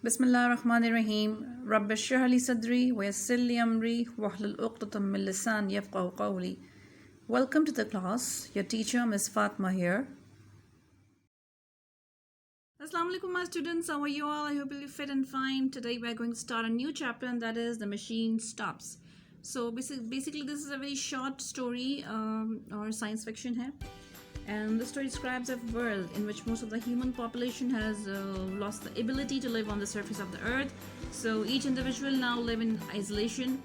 बिस्मिल्लाहिर्रहमानिर्रहीम रब्ब इश्रह ली सदरी वयस्सिर ली अमरी वहलुल उक़दतम मिन लिसानी यफ़क़हू क़ौली. Welcome to the class. Your teacher Miss Fatma here. Assalamu alaikum my students. How are you all? I hope you'll be fit and fine. Today we are going to start a new chapter, and that is the machine stops. So basically this is a very short story or science fiction hai. And the story describes a world in which most of the human population has lost the ability to live on the surface of the earth. So each individual now live in isolation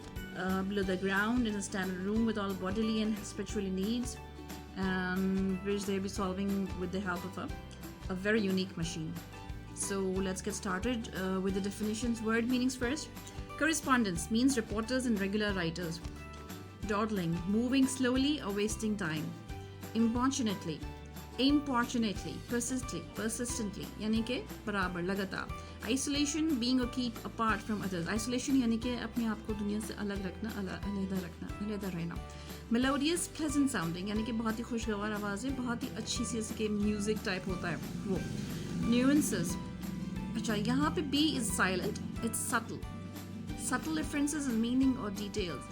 below the ground in a standard room with all bodily and spiritual needs, which they'll be solving with the help of a very unique machine. So let's get started with the definitions. Word meanings first. Correspondence means reporters and regular writers. Dawdling, moving slowly or wasting time. Importunately, persistently यानी कि बराबर लगातार. Isolation, being or keep apart from others. Isolation यानी कि अपने आप को दुनिया से अलग रखना, अलग रहना. Melodious, pleasant sounding यानी कि बहुत ही खुशगवार आवाज़ें, बहुत ही अच्छी सी जैसे कि म्यूजिक टाइप होता है वो. Nuances, अच्छा यहाँ पे B is silent, it's subtle differences in meaning or details.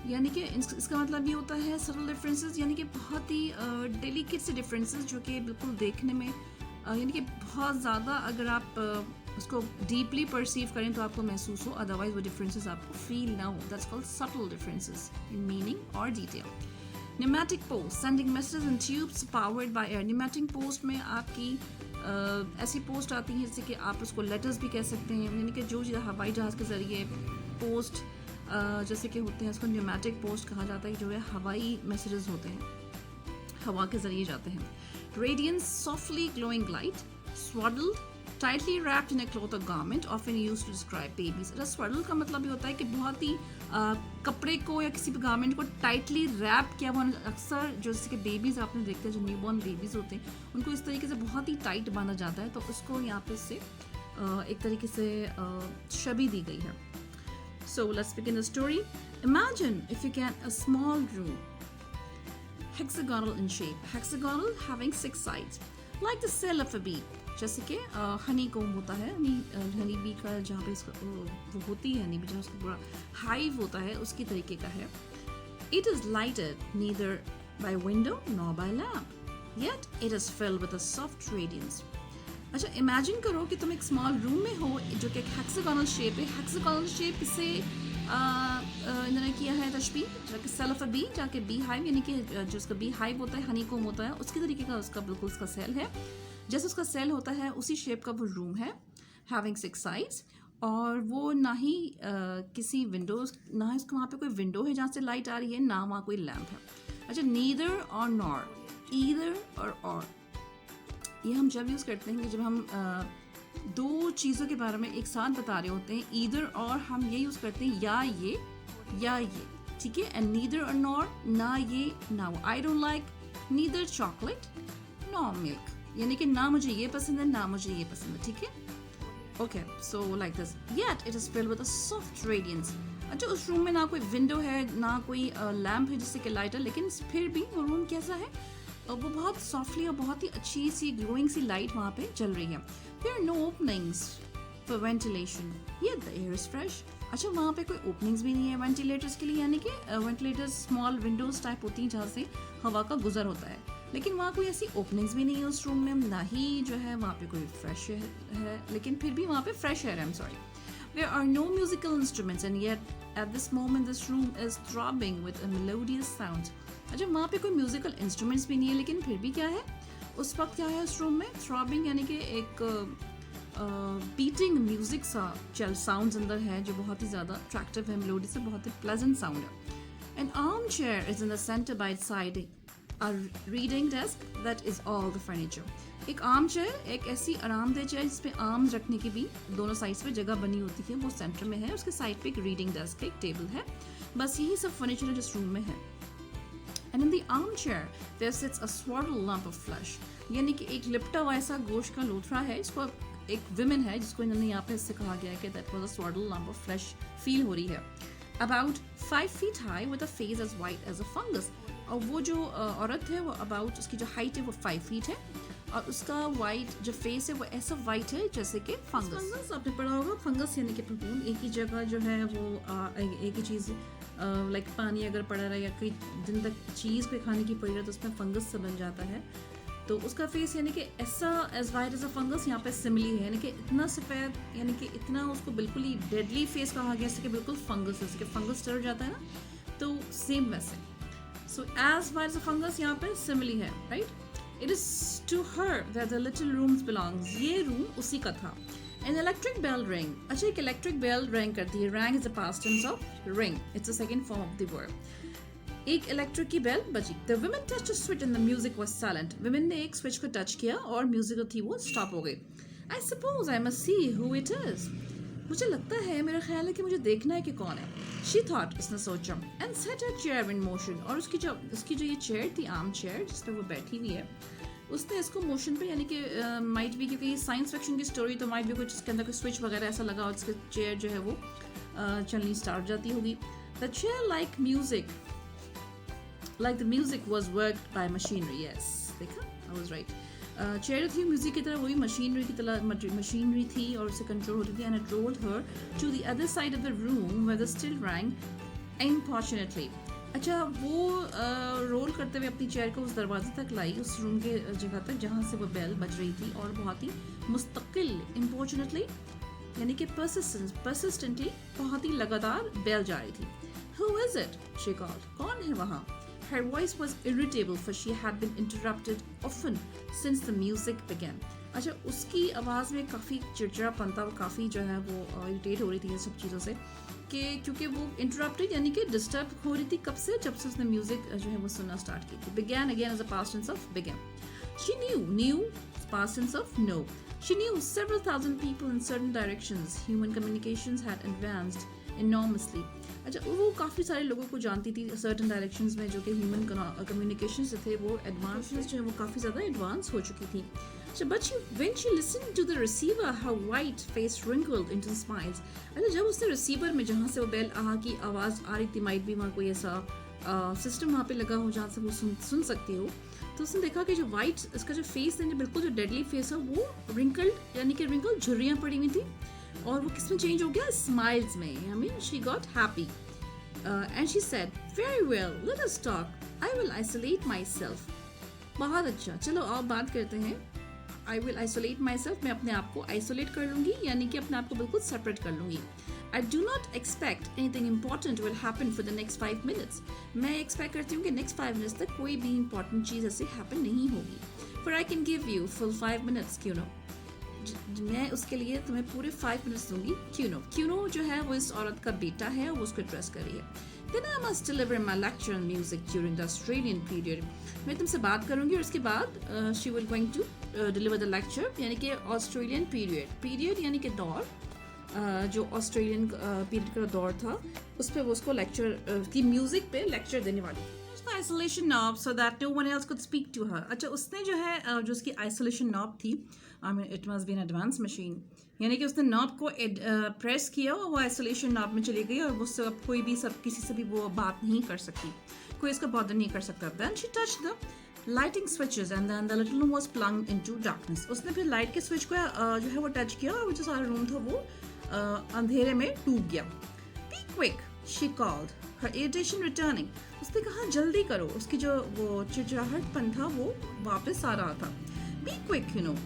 यानी कि इसका मतलब ये होता है subtle differences यानी कि बहुत ही delicate से differences जो कि बिल्कुल देखने में यानी कि बहुत ज़्यादा अगर आप उसको deeply perceive करें तो आपको महसूस हो, otherwise वो differences आपको feel ना हो. That's called subtle differences in meaning or detail. Pneumatic post, sending messages in tubes powered by air. Pneumatic post में आपकी ऐसी पोस्ट आती है जैसे कि आप उसको लेटर्स भी कह सकते हैं, यानी कि जो हवाई जहाज़ के ज़रिए पोस्ट जैसे कि होते हैं उसको न्यूमेटिक पोस्ट कहा जाता है, जो है हवाई मैसेजेस होते हैं, हवा के ज़रिए जाते हैं. Radiance, softly glowing light. Swaddled, tightly wrapped in a cloth or garment, often used to describe babies. Swaddle का मतलब ये होता है कि बहुत ही कपड़े को या किसी भी गारमेंट को टाइटली रैप किया हुआ. अक्सर जो जैसे कि बेबीज़ आपने देखते हैं, जो न्यूबॉर्न बेबीज़ होते हैं, उनको इस तरीके से बहुत ही टाइट बांधा जाता है, तो उसको यहाँ पे से एक तरीके से छवि दी गई है. So let's begin the story. Imagine, if you can, a small room, hexagonal in shape. Hexagonal having 6 sides, like the cell of a bee. जैसे कि हनी कोम होता है, हनी बी का जहाँ पे वो होती है, हनी बी जहाँ उसका पूरा हाइव होता है, उसकी तरीके का है. It is lighted neither by window nor by lamp, yet it is filled with a soft radiance. अच्छा, इमेजिन करो कि तुम एक स्मॉल रूम में हो जो कि एक हेक्सागोनल शेप है. हेक्सागोनल शेप से इन्होंने किया है तशबीह, जाके सेल ऑफ अ बी, जाके बी हाइव यानी कि जो उसका बी हाइव होता है, हनी कोम होता है, उसकी तरीके का उसका बिल्कुल उसका सेल है. जैसे उसका सेल होता है उसी शेप का वो रूम है, हैविंग 6 साइड्स. और वो ना ही किसी विंडोज, ना ही उसको वहाँ पे कोई विंडो है जहाँ से लाइट आ रही है, ना वहाँ कोई लैम्प है. अच्छा, नीदर और नॉर, ईदर और ये हम जब यूज़ करते हैं कि जब हम दो चीज़ों के बारे में एक साथ बता रहे होते हैं, ईदर और हम ये यूज़ करते हैं या ये, ठीक है. एंड नीदर और नॉर, ना ये ना वो. I don't like neither chocolate nor milk, यानी कि ना मुझे ये पसंद है ना मुझे ये पसंद है, ठीक है. Okay, so like this. Yet it is filled with a soft radiance. अच्छा, उस रूम में ना कोई विंडो है ना कोई लैम्प है जिससे कि लाइट है, लेकिन फिर भी वो रूम कैसा है, वो बहुत सॉफ्टली और बहुत ही अच्छी सी ग्लोइंग सी लाइट वहाँ पे चल रही है. There are no openings for ventilation, yet the air is fresh. अच्छा, वहाँ पे कोई ओपनिंग्स भी नहीं है वेंटिलेटर्स के लिए, यानी कि वेंटिलेटर्स स्मॉल विंडोज टाइप होती हैं जहाँ से हवा का गुजर होता है, लेकिन वहाँ कोई ऐसी ओपनिंग्स भी नहीं है उस रूम में, ना ही जो है वहाँ पे कोई फ्रेश है, लेकिन फिर भी वहाँ पे फ्रेश एयर है. I am sorry. There are no musical instruments, and yet at this moment this room is throbbing with a melodious sound. अच्छा, वहाँ पे कोई म्यूजिकल इंस्ट्रूमेंट्स भी नहीं है, लेकिन फिर भी क्या है उस वक्त, क्या है उस रूम में, थ्रॉबिंग यानी कि एक बीटिंग म्यूजिक सा चल साउंड्स अंदर है जो बहुत ही ज़्यादा अट्रैक्टिव है, मेलोडी से बहुत ही प्लेजेंट साउंड है. N arm chair is in the centre bye it's side, a reading desk that is all the furniture. एक आर्म चेयर, एक ऐसी आरामदेह चेयर जिसपे आर्म्स रखने की भी दोनों साइड्स पे जगह बनी होती है, वो सेंटर में है. उसके साइड पे एक रीडिंग डेस्क, एक टेबल है, बस यही सब फर्नीचर है जिस रूम में है. And in the armchair there sits a swaddled lump of flesh, यानी कि एक लिपटा हुआ ऐसा गोश्त का लोथड़ा है, इसको एक विमेन है जिसको इन्होंने यहाँ पे इससे कहा गया है कि that was a swaddled lump of flesh feel हो रही है. About 5 feet high with a face as white as a fungus. और वो जो औरत है वो अबाउट, उसकी जो हाइट है वो 5 feet है, और उसका वाइट जो फेस है वो ऐसा वाइट है जैसे कि फंगस आपने पढ़ा होगा। फंगस यानी कि फफूंद, एक ही जगह जो है वो एक ही चीज़ लाइक पानी अगर पड़ा रहा या कई दिन तक चीज़ कोई खाने की पड़ी रहा तो उसमें फंगस सा बन जाता है। तो उसका फेस यानी कि ऐसा as white as a fungus यहाँ पे सिमिली है, यानी कि इतना सफ़ेद, यानी कि इतना उसको बिल्कुल ही डेडली फेस कहा गया जैसे कि बिल्कुल फंगस, जैसे कि फंगस डर जाता है ना, तो सेम वैसे। So as white as a fungus यहाँ पे सिमिली है, right. It is to her that the little rooms belongs, ये रूम उसी का था। An electric bell rang. अच्छा, एक electric bell rang करती है। Rang is the past tense of ring. It's the second form of the verb. एक electric की बेल बजी। The women touched a switch and the music was silent. Women ने एक switch को touch किया और म्यूजिक जो थी वो स्टॉप हो गई। I suppose I must see who it is. मुझे लगता है, मेरा ख्याल है कि मुझे देखना है कि कौन है। She thought, उसने सोचा, and set her chair in motion. और उसकी जो ये चेयर थी, आर्म चेयर जिस पर वो बैठी हुई है, उसने इसको मोशन पे, यानी कि माइट भी, क्योंकि साइंस फिक्शन की स्टोरी तो माइट भी कुछ इसके अंदर कोई स्विच वगैरह ऐसा लगा और इसके चेयर जो है वो चलनी स्टार्ट जाती होगी। The chair like the music was worked bye machinery. Yes, देखा, आई वाज राइट। चेयर थी म्यूजिक की तरह, वही मशीनरी की तरह मशीनरी थी और उससे कंट्रोल होती थी। And it rolled her to the other side of the room where the still rang importunately. अच्छा, वो रोल करते हुए अपनी चेयर को उस दरवाजे तक लाई, उस रूम के जगह तक जहाँ से वो बेल बज रही थी, और बहुत ही मुस्तकिल, इम्पोर्चुनेटली यानी कि परसिस्टेंटली, बहुत ही लगातार बेल जा रही थी। Who is it? She called. कौन है वहाँ? Her voice was irritable for she had been interrupted often since the music began. अच्छा, उसकी आवाज़ में काफ़ी चिड़चिड़ापन था, वो काफ़ी जो है वो इरिटेट हो रही थी इन सब चीज़ों से, कि क्योंकि वो इंटरप्टेड यानी कि डिस्टर्ब हो रही थी कब से, जब से उसने म्यूजिक जो है वो सुनना स्टार्ट की थी। Began again as a past tense of began. She knew past tense of know. She knew several thousand people in certain directions. Human communications had advanced enormously. अच्छा, वो काफ़ी सारे लोगों को जानती थी सर्टन डायरेक्शंस में, जो कि ह्यूमन कम्युनिकेशंस थे वो एडवांस जो है वो काफ़ी ज़्यादा एडवांस हो चुकी थी। So, but when she listened to the receiver, her white face wrinkled into smiles. अच्छा, जब उसने रिसीवर में, जहाँ से वो बेल की आवाज़ आ रही थी, माइट भी वहाँ कोई ऐसा सिस्टम वहाँ पे लगा हो जहाँ से वो सुन सकती हो, तो उसने देखा कि जो वाइट इसका जो फेस है, बिल्कुल जो डेडली फेस है, वो रिंकल्ड यानी कि रिंकल झुर्रियाँ पड़ी हुई थी, और वो किस में चेंज हो गया? स्माइल्स में। I mean she got happy and she said, very well, let us talk, I will isolate my self. बहुत अच्छा, चलो आप बात करते हैं। I will isolate my self, मैं अपने आप को आइसोलेट कर लूँगी, यानी कि अपने आप को बिल्कुल सेपरेट कर लूँगी। I do not expect anything important will happen for the next 5 minutes. मैं एक्सपेक्ट करती हूँ कि नेक्स्ट 5 minutes तक कोई भी इंपॉर्टेंट चीज़ ऐसे हैपन नहीं होगी। For I can give you full 5 minutes, क्यों नो, मैं उसके लिए तुम्हें पूरे 5 minutes दूंगी। क्यों नो जो है वो इस औरत का बेटा है, वो उसको एड्रेस कर रही है। Then I must deliver my lecture on music during the Australian period. मैं तुमसे बात करूंगी और उसके बाद she will going to deliver the lecture, यानी कि ऑस्ट्रेलियन पीरियड यानी कि दौर, जो ऑस्ट्रेलियन पीरियड का दौर था, उस पर वो उसको लेक्चर की म्यूजिक पे लेक्चर देने वाली। Isolation knob so that no one else could speak to her. अच्छा, उसने जो है जो उसकी आइसोलेशन नॉब थी, it must be an advance machine, यानी कि उसने नॉब को प्रेस किया और वो आइसोलेशन नॉब में चली गई, और वो सब कोई भी किसी से भी वो बात नहीं कर सकती, कोई इसका बॉदर नहीं कर सकता। Then she touched the lighting switches and then the little room was plunged into darkness. उसने फिर लाइट के स्विच को जो है वो टच किया, और जो सारा रूम था वो अंधेरे में डूब गया। Be quick, she called, her irritation returning. उसने कहा जल्दी करो, उसकी जो वो चिड़चिड़ाहटपन था वो वापस आ रहा था। Be quick, you know,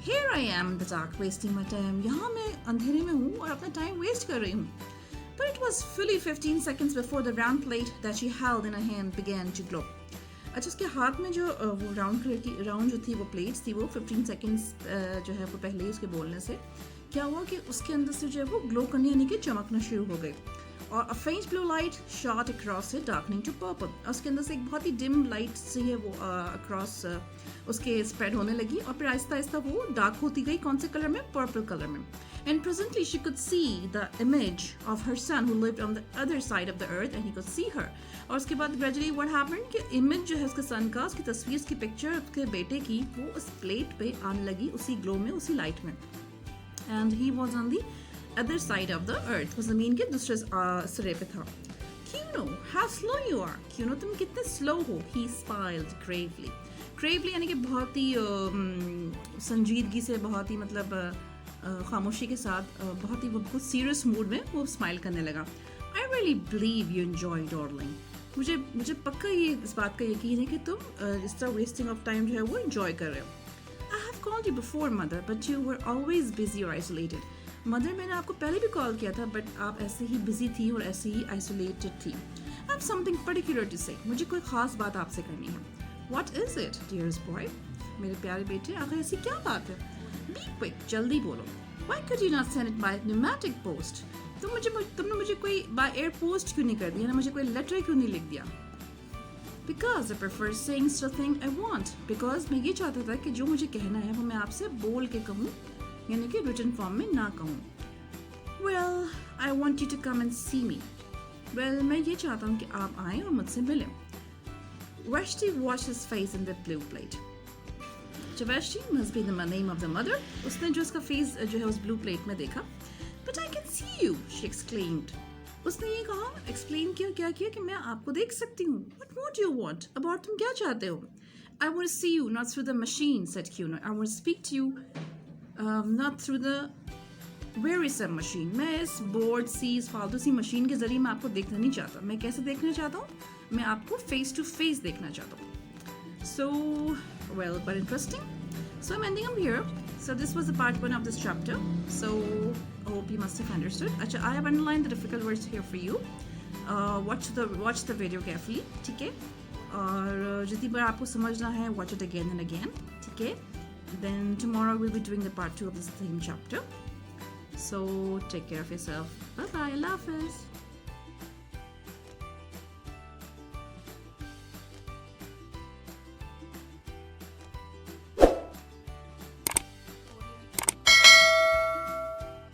Here I am in the dark wasting my time. यहाँ मैं अंधेरे में हूँ और अपना टाइम वेस्ट कर रही हूँ। But it was fully 15 seconds before the round plate that she held in her hand began to glow. अच्छा, उसके हाथ में जो वो राउंड जो थी वो प्लेट्स थी, वो 15 seconds जो है वो पहले ही उसके बोलने से क्या हुआ कि उसके अंदर से जो है वो ग्लो करने यानी कि चमकना शुरू हो गई, और a faint blue light shot across it, darkening to purple. उसके अंदर से एक बहुत ही डिम लाइट से है वो across उसके स्प्रेड होने लगी, और फिर आहिस्ता आहिस्ता वो डार्क होती गई। कौन से कलर में? पर्पल कलर में। And presently she could see the image of her son who lived on the other side of the earth, and he could see her. और उसके बाद gradually what happened कि इमेज जो है उसके सन का, उसकी तस्वीर, उसकी पिक्चर उसके बेटे की, वो उस प्लेट पे आने लगी, उसी ग्लो में, उसी लाइट में। And he was on the other side of the earth, वो ज़मीन के दूसरे सिरे पे था। क्यों नो, how slow you are, क्यों नो तुम कितने स्लो हो। He smiled gravely. ग्रेवली यानी कि बहुत ही संजीदगी से, बहुत ही मतलब खामोशी के साथ, बहुत ही वो बिल्कुल सीरियस मूड में वो स्माइल करने लगा. I really believe you enjoy darling. मुझे पक्का ये इस बात का यकीन है कि तुम इस तरह वेस्टिंग ऑफ टाइम जो है वो एंजॉय कर रहे हो. I have called you before mother but you were always busy और आइसोलेटेड. मदर, मैंने आपको पहले भी कॉल किया था बट आप ऐसे ही बिजी थी और ऐसे ही आइसोलेटेड थी. I have something particular to say. मुझे कोई खास बात आपसे करनी है. What is it dearest boy? मेरे प्यारे बेटे, आखिर ऐसी क्या बात है? बी क्विक, जल्दी बोलो. Why could you not send it by pneumatic post? तुमने मुझे कोई बाय एयर पोस्ट क्यों नहीं कर दिया ना, मुझे कोई लेटर क्यों नहीं लिख दिया? Because I prefer saying something I want. Because मैं ये चाहता था कि जो मुझे कहना है वो मैं आपसे बोल के कहूँ, यानी कि रिटन फॉर्म में ना कहूँ. Well I want you to come and see me. Well मैं ये चाहता हूँ कि आप आएँ और मुझसे मिलें. Vashti washed his face in the blue plate. So Vashti must be the name of the mother. उसने जो उसका फेस जो है उस ब्लू प्लेट में देखा. But I can see you, she exclaimed. उसने ये कहा, एक्सप्लेन किया, क्या किया कि मैं आपको देख सकती हूँ. What more do you want? अब और तुम क्या चाहते हो? I want to see you, not through the machine, said Kuno. I want to speak to you, not through the wearisome machine. मैं इस बोर्ड सी, इस फालतू सी मशीन के जरिए मैं आपको देखना नहीं चाहता. मैं कैसे देखना चाहता हूँ? मैं आपको फेस टू फेस देखना चाहता हूँ. So, well, but interesting. So I'm ending up here. So this was the part 1 of this chapter. So I hope you must have understood. अच्छा, I have underlined the difficult words here for you. Watch the video carefully. ठीक है? और जितनी बार आपको समझना है, watch it again and again. ठीक है? Then tomorrow we'll be doing the part 2 of this same chapter. So take care of yourself. Bye bye. Allah Hafiz.